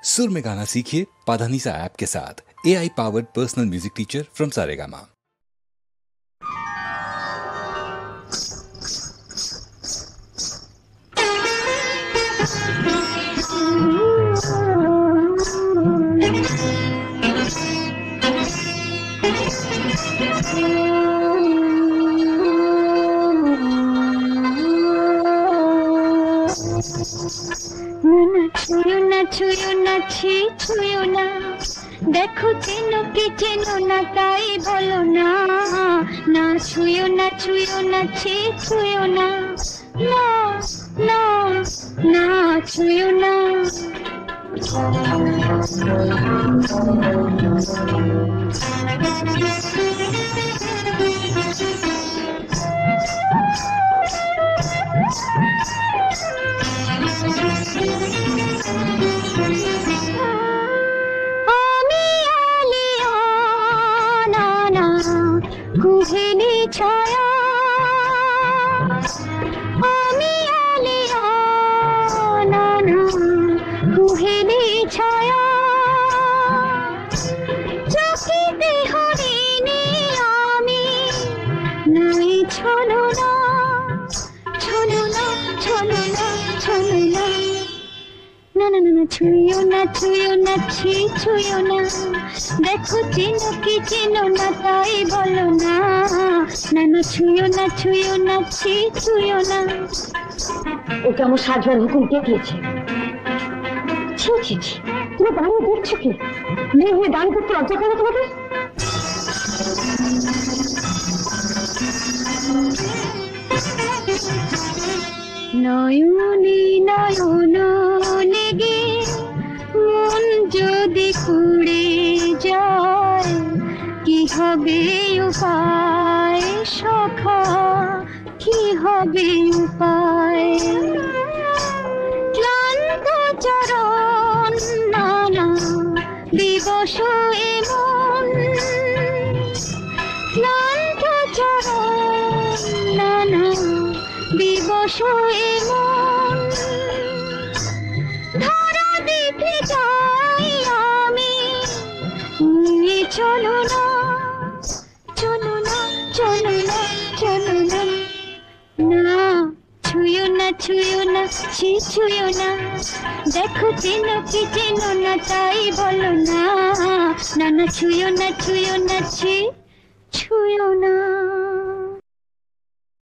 सुर में गाना सीखिए पाधानीसा ऐप के साथ। AI powered personal music teacher from Saregama. ছুঁয়ো না ছুঁয়ো না দেখো চেনো কি চেনো না তাই বলো না না ছুঁয়ো না ছুঁয়ো না ছুঁয়ো না না না না ছুঁয়ো না কুহেলি ছায়া আমি আলিয়া না না কুহেলি ছায়া চোখেতে হরিণী আমি নাই ছলো না ছলো না ছলো না ছলো না না না না ছুঁয়ো না ছুঁয়ো না ছুঁয়ো না দেখো চেনো কি চেনো না তাই বলো না না না ছুঁয়ো না ছুঁয়ো না ছুঁয়ো না। ওকে আমার সাজবার হুকুম কে দিয়েছে? ছি ছি ছি, তুমি দাঁড়িয়ে দেখছো কি? মেয়ে হয়ে দাঁড়িয়ে করতে লজ্জা করে তোমাদের? নয়নে নয়ন লেগে মন যদি পুড়ে যায় কি হবে উপায় সখা কি হবে উপায় ক্লান্ত চরণ নানা দিবস এমন ক্লান্ত চরণ নানা দিবস এমন ধরা দেখে যাই আমি চলো না চলো না চলো না চলো না না ছুঁয়ো না ছুঁয়ো না ছুঁয়ো না দেখো চেনো কি চেনো না তাই বলো না না না ছুঁয়ো না ছুঁয়ো না ছুঁয়ো না।